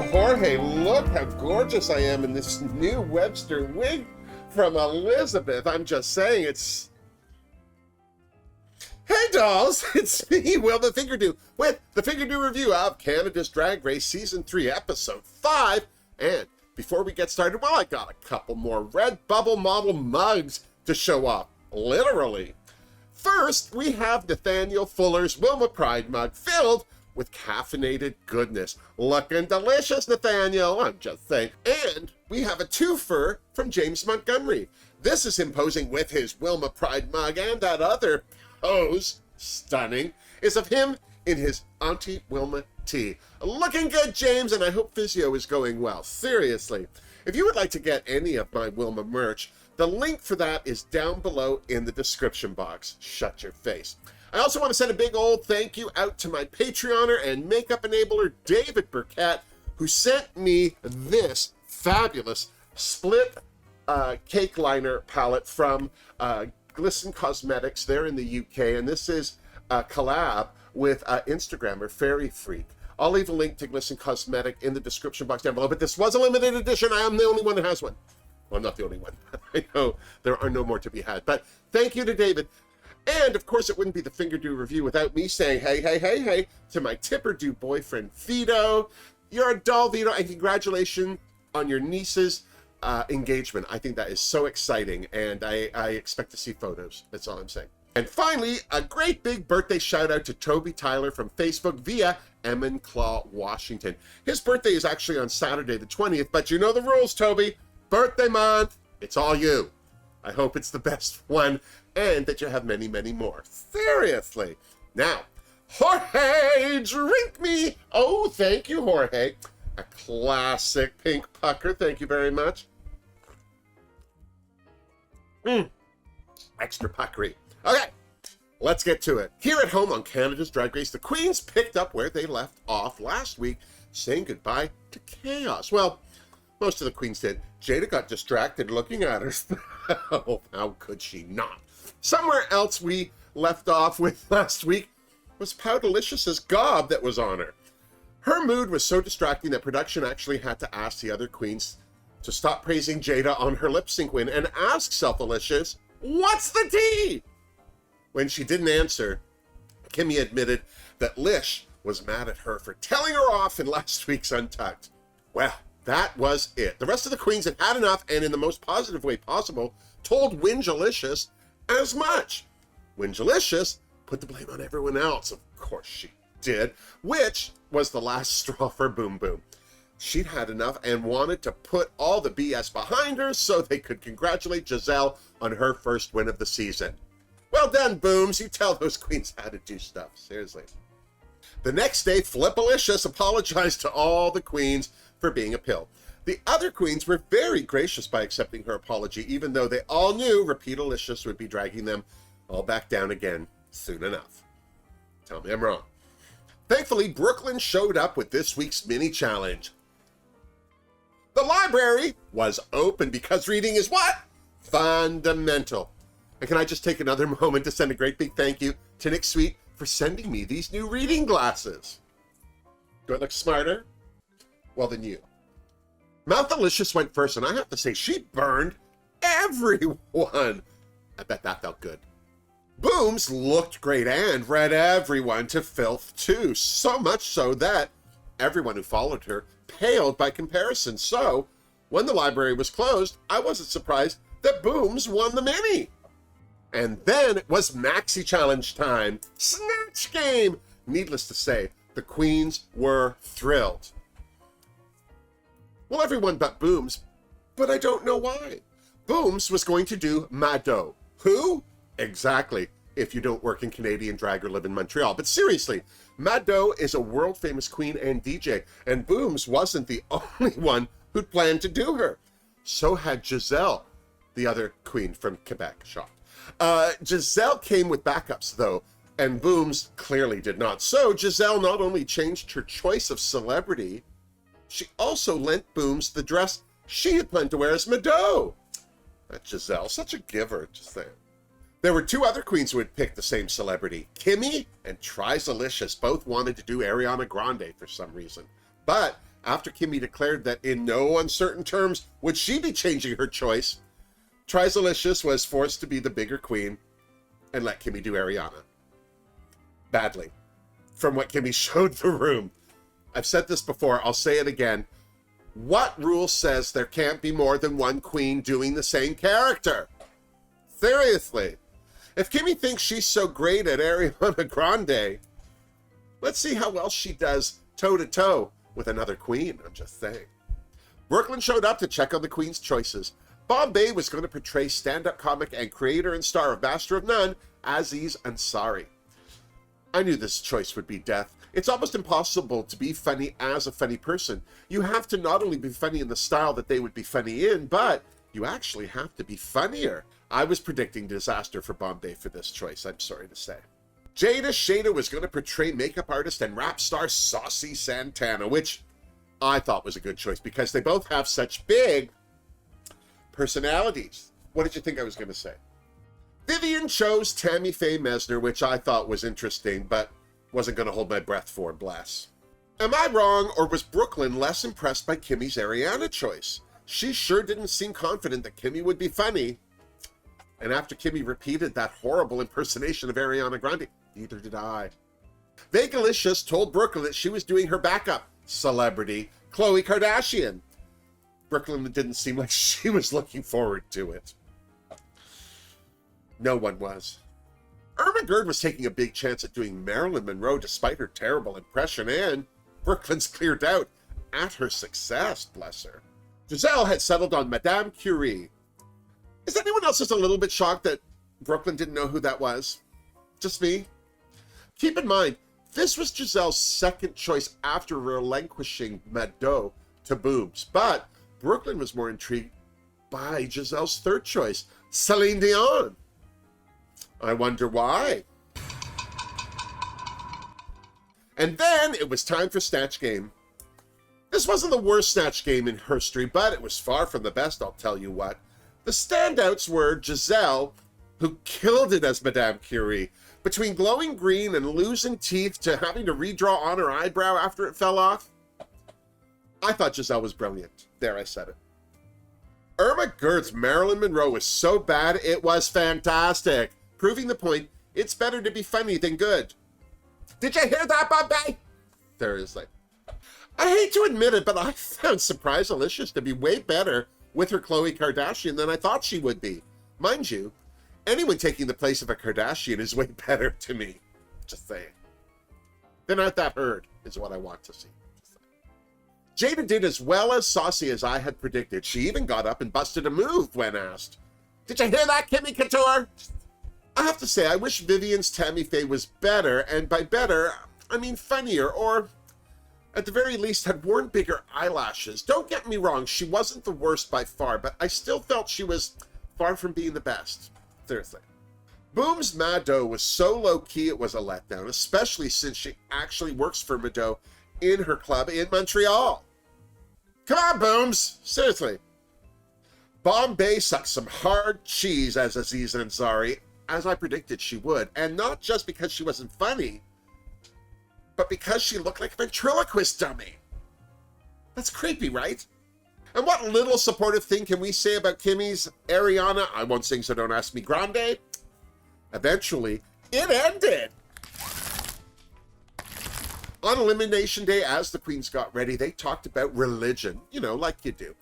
Jorge, look how gorgeous I am in this new Webster wig from Elizabeth. I'm just saying, it's... Hey dolls, it's me, Wilma Fingerdoo, with the Fingerdoo review of Canada's Drag Race Season 3, Episode 5. And before we get started, well, I got a couple more Redbubble model mugs to show off, literally. First, we have Nathaniel Fuller's Wilma Pride mug filled with caffeinated goodness. Looking delicious, Nathaniel, I'm just saying. And we have a twofer from James Montgomery. This is him posing with his Wilma Pride mug, and that other pose, stunning, is of him in his Auntie Wilma tee. Looking good, James, and I hope physio is going well. Seriously. If you would like to get any of my Wilma merch, the link for that is down below in the description box. Shut your face. I also want to send a big old thank you out to my Patreoner and makeup enabler, David Burkett, who sent me this fabulous split cake liner palette from Glisten Cosmetics. They're in the UK, and this is a collab with Instagrammer Fairy Freak. I'll leave a link to Glisten Cosmetic in the description box down below, but this was a limited edition. I am the only one who has one. Well, I'm not the only one. I know there are no more to be had, but thank you to David. And, of course, it wouldn't be the Fingerdoo review without me saying, hey, to my Tipperdoo boyfriend, Vito. You're a doll, Vito, and congratulations on your niece's engagement. I think that is so exciting, and I expect to see photos. That's all I'm saying. And finally, a great big birthday shout-out to Toby Tyler from Facebook via Emmon Claw, Washington. His birthday is actually on Saturday the 20th, but you know the rules, Toby. Birthday month, it's all you. I hope it's the best one, and that you have many, many more. Seriously. Now, Jorge, drink me. Oh, thank you, Jorge. A classic pink pucker. Thank you very much. Extra puckery. Okay, let's get to it. Here at home on Canada's Drag Race, the queens picked up where they left off last week, saying goodbye to chaos. Well, most of the queens did. Jada got distracted looking at her. Oh, how could she not? Somewhere else we left off with last week was Powderlicious's gob that was on her. Her mood was so distracting that production actually had to ask the other queens to stop praising Jada on her lip sync win and ask Selfalicious, what's the tea? When she didn't answer, Kimmy admitted that Lish was mad at her for telling her off in last week's Untucked. Well, that was it. The rest of the queens had had enough, and in the most positive way possible, told Wingalicious as much. Wingalicious put the blame on everyone else. Of course she did, which was the last straw for Boom Boom. She'd had enough and wanted to put all the BS behind her so they could congratulate Giselle on her first win of the season. Well done, Booms. You tell those queens how to do stuff. Seriously. The next day, Flippalicious apologized to all the queens for being a pill. The other queens were very gracious by accepting her apology, even though they all knew Repeatalicious would be dragging them all back down again soon enough. Tell me I'm wrong. Thankfully, Brooke Lynn showed up with this week's mini challenge. The library was open because reading is what? Fundamental. And can I just take another moment to send a great big thank you to Nick Sweet for sending me these new reading glasses. Do I look smarter? Well, than you. Mouthalicious went first, and I have to say, she burned everyone. I bet that felt good. Booms looked great and read everyone to filth too, so much so that everyone who followed her paled by comparison. So, when the library was closed, I wasn't surprised that Booms won the mini. And then it was Maxi Challenge time. Snatch Game! Needless to say, the queens were thrilled. Well, everyone but Booms, but I don't know why. Booms was going to do Mado. Who? Exactly, if you don't work in Canadian drag or live in Montreal. But seriously, Mado is a world-famous queen and DJ, and Booms wasn't the only one who'd planned to do her. So had Giselle, the other queen from Quebec, shocked. Giselle came with backups, though, and Booms clearly did not. So Giselle not only changed her choice of celebrity, she also lent Booms the dress she had planned to wear as Mado. That Giselle, such a giver, just saying. There were two other queens who had picked the same celebrity. Kimmy and Trizalicious both wanted to do Ariana Grande for some reason. But after Kimmy declared that in no uncertain terms would she be changing her choice, Trizalicious was forced to be the bigger queen and let Kimmy do Ariana. Badly. From what Kimmy showed the room. I've said this before, I'll say it again. What rule says there can't be more than one queen doing the same character? Seriously. If Kimmy thinks she's so great at Ariana Grande, let's see how well she does toe-to-toe with another queen, I'm just saying. Brooke Lynn showed up to check on the queen's choices. Bombay was going to portray stand-up comic and creator and star of Master of None, Aziz Ansari. I knew this choice would be death. It's almost impossible to be funny as a funny person. You have to not only be funny in the style that they would be funny in, but you actually have to be funnier. I was predicting disaster for Bombay for this choice, I'm sorry to say. Jada Shada was going to portray makeup artist and rap star Saucy Santana, which I thought was a good choice because they both have such big personalities. What did you think I was going to say? Vivian chose Tammy Faye Mesner, which I thought was interesting, but wasn't going to hold my breath for, bless. Am I wrong, or was Brooke Lynn less impressed by Kimmy's Ariana choice? She sure didn't seem confident that Kimmy would be funny. And after Kimmy repeated that horrible impersonation of Ariana Grande, neither did I. Vegalicious told Brooke Lynn that she was doing her backup celebrity, Khloe Kardashian. Brooke Lynn didn't seem like she was looking forward to it. No one was. Irma Gerd was taking a big chance at doing Marilyn Monroe despite her terrible impression, and Brooke Lynn's cleared out at her success, bless her. Giselle had settled on Madame Curie. Is anyone else just a little bit shocked that Brooke Lynn didn't know who that was? Just me? Keep in mind, this was Giselle's second choice after relinquishing Mado to boobs, but Brooke Lynn was more intrigued by Giselle's third choice, Celine Dion. I wonder why. And then it was time for Snatch Game. This wasn't the worst Snatch Game in history, but it was far from the best, I'll tell you what. The standouts were Giselle, who killed it as Madame Curie. Between glowing green and losing teeth to having to redraw on her eyebrow after it fell off, I thought Giselle was brilliant. There, I said it. Irma Gerd's Marilyn Monroe was so bad, it was fantastic. Proving the point, it's better to be funny than good. Did you hear that, Bombay? Seriously. I hate to admit it, but I found Surprise Alicious to be way better with her Khloe Kardashian than I thought she would be. Mind you, anyone taking the place of a Kardashian is way better to me. Just saying. They're not that hurt, is what I want to see. Jada did as well as saucy as I had predicted. She even got up and busted a move when asked. Did you hear that, Kimmy Couture? I have to say, I wish Vivian's Tammy Faye was better, and by better, I mean funnier, or at the very least had worn bigger eyelashes. Don't get me wrong, she wasn't the worst by far, but I still felt she was far from being the best. Seriously. Boom's Mado was so low-key it was a letdown, especially since she actually works for Mado in her club in Montreal. Come on, Booms! Seriously. Bombay sucked some hard cheese as Aziz Ansari, as I predicted she would, and not just because she wasn't funny, but because she looked like a ventriloquist dummy. That's creepy, right? And what little supportive thing can we say about Kimmy's Ariana, I won't sing so don't ask me, Grande? Eventually, it ended! On Elimination Day, as the queens got ready, they talked about religion, you know, like you do.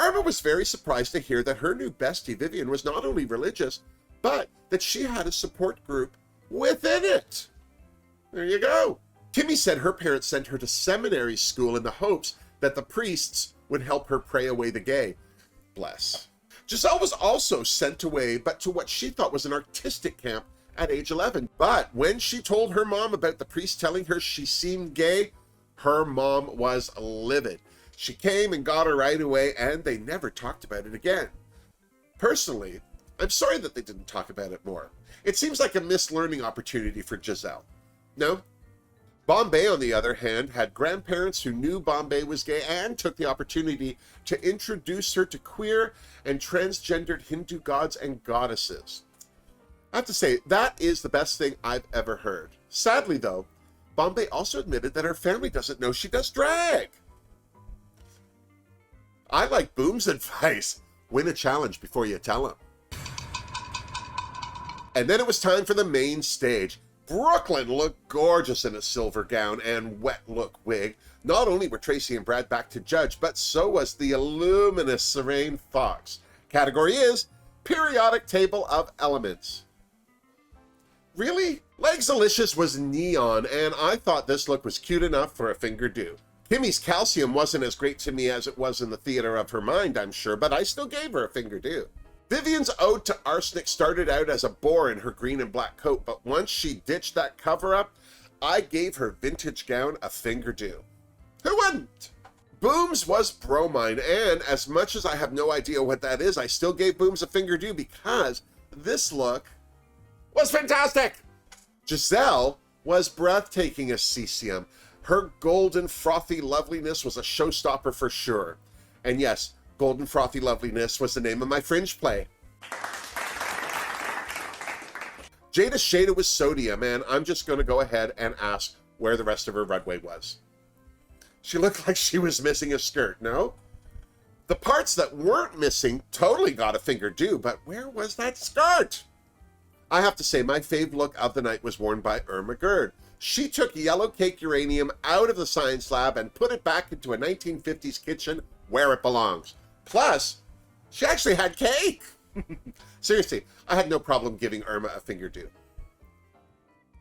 Irma was very surprised to hear that her new bestie, Vivian, was not only religious, but that she had a support group within it. There you go. Kimmy said her parents sent her to seminary school in the hopes that the priests would help her pray away the gay. Bless. Giselle was also sent away, but to what she thought was an artistic camp at age 11. But when she told her mom about the priest telling her she seemed gay, her mom was livid. She came and got her right away, and they never talked about it again. Personally, I'm sorry that they didn't talk about it more. It seems like a missed learning opportunity for Giselle. No? Bombay, on the other hand, had grandparents who knew Bombay was gay and took the opportunity to introduce her to queer and transgendered Hindu gods and goddesses. I have to say, that is the best thing I've ever heard. Sadly, though, Bombay also admitted that her family doesn't know she does drag. I like Boom's advice. Win a challenge before you tell him. And then it was time for the main stage. Brooke Lynn looked gorgeous in a silver gown and wet look wig. Not only were Tracy and Brad back to judge, but so was the illuminous Serene Fox. Category is Periodic Table of Elements. Really? Legsalicious was neon, and I thought this look was cute enough for a Fingerdoo. Kimmy's calcium wasn't as great to me as it was in the theater of her mind, I'm sure, but I still gave her a Fingerdoo. Vivian's ode to arsenic started out as a bore in her green and black coat, but once she ditched that cover-up, I gave her vintage gown a Fingerdoo. Who wouldn't? Boom's was bromine, and as much as I have no idea what that is, I still gave Boom's a Fingerdoo because this look was fantastic. Giselle was breathtaking as cesium. Her golden frothy loveliness was a showstopper for sure. And yes, Golden Frothy Loveliness was the name of my fringe play. Jada Shada was sodium, and I'm just going to go ahead and ask where the rest of her runway was. She looked like she was missing a skirt, no? The parts that weren't missing totally got a Fingerdoo, but where was that skirt? I have to say, my fave look of the night was worn by Irma Gerd. She took yellow cake uranium out of the science lab and put it back into a 1950s kitchen where it belongs. Plus, she actually had cake. Seriously, I had no problem giving Irma a Fingerdoo.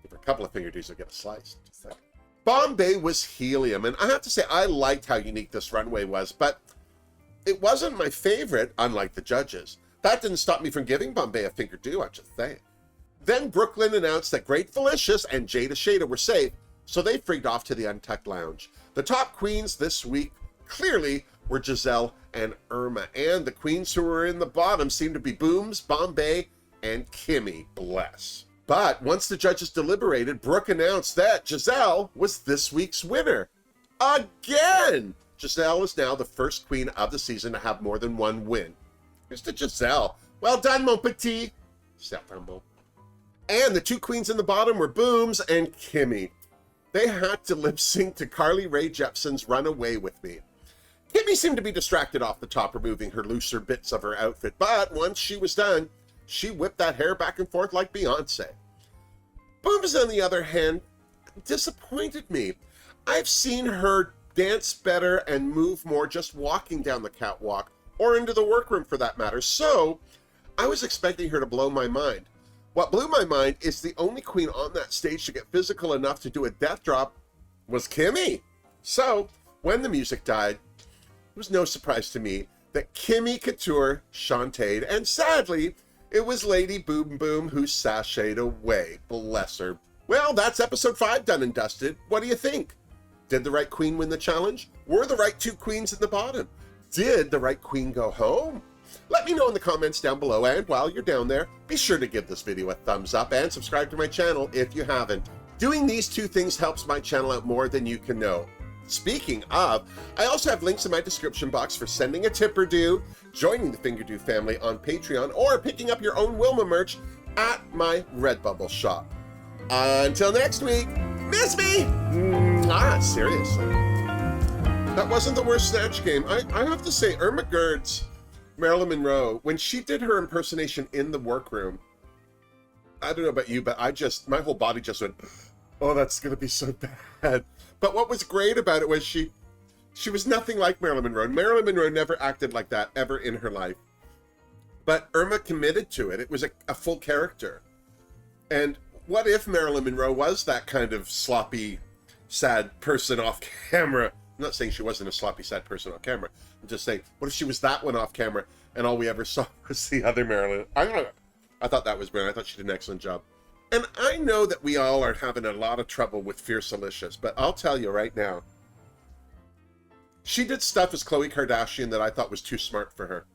Give her a couple of Fingerdoos, I'll get a slice. Bombay was helium, and I have to say, I liked how unique this runway was, but it wasn't my favorite, unlike the judges. That didn't stop me from giving Bombay a Fingerdoo, I'm just saying. Then Brooke Lynn announced that Gratefulicious and Jada Shada were safe, so they frigged off to the Untucked Lounge. The top queens this week clearly were Giselle and Irma, and the queens who were in the bottom seemed to be Booms, Bombay, and Kimmy, bless. But once the judges deliberated, Brooke announced that Giselle was this week's winner. Again! Giselle is now the first queen of the season to have more than one win. Here's to Giselle. Well done, mon petit. And the two queens in the bottom were Booms and Kimmy. They had to lip sync to Carly Rae Jepsen's Run Away With Me. Kimmy seemed to be distracted off the top, removing her looser bits of her outfit, but once she was done, she whipped that hair back and forth like Beyonce. Booms, on the other hand, disappointed me. I've seen her dance better and move more just walking down the catwalk, or into the workroom for that matter, so I was expecting her to blow my mind. What blew my mind is the only queen on that stage to get physical enough to do a death drop was Kimmy. So, when the music died, it was no surprise to me that Kimmy Couture shantaed, and sadly, it was Lady Boom Boom who sashayed away. Bless her. Well, that's episode 5 done and dusted. What do you think? Did the right queen win the challenge? Were the right two queens in the bottom? Did the right queen go home? Let me know in the comments down below, and while you're down there, be sure to give this video a thumbs up and subscribe to my channel if you haven't. Doing these two things helps my channel out more than you can know. Speaking of, I also have links in my description box for sending a tip or do, joining the Fingerdoo family on Patreon, or picking up your own Wilma merch at my Redbubble shop. Until next week, miss me! Seriously. That wasn't the worst Snatch Game. I have to say, Irma Gerd's Marilyn Monroe, when she did her impersonation in the workroom, I don't know about you, but my whole body just went, oh, that's gonna be so bad. But what was great about it was she was nothing like Marilyn Monroe. Marilyn Monroe never acted like that ever in her life. But Irma committed to it. It was a full character. And what if Marilyn Monroe was that kind of sloppy, sad person off camera? I'm not saying she wasn't a sloppy, sad person on camera. I'm just saying, what if she was that one off camera and all we ever saw was the other Marilyn? I thought that was brilliant. I thought she did an excellent job. And I know that we all are having a lot of trouble with Fiercelicious, but I'll tell you right now, she did stuff as Khloe Kardashian that I thought was too smart for her.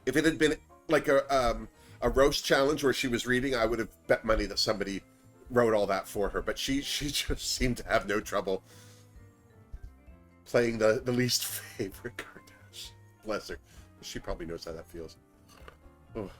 If it had been like a roast challenge where she was reading, I would have bet money that somebody wrote all that for her. But she just seemed to have no trouble playing the least favorite Kardashian. Bless her. She probably knows how that feels. Oh.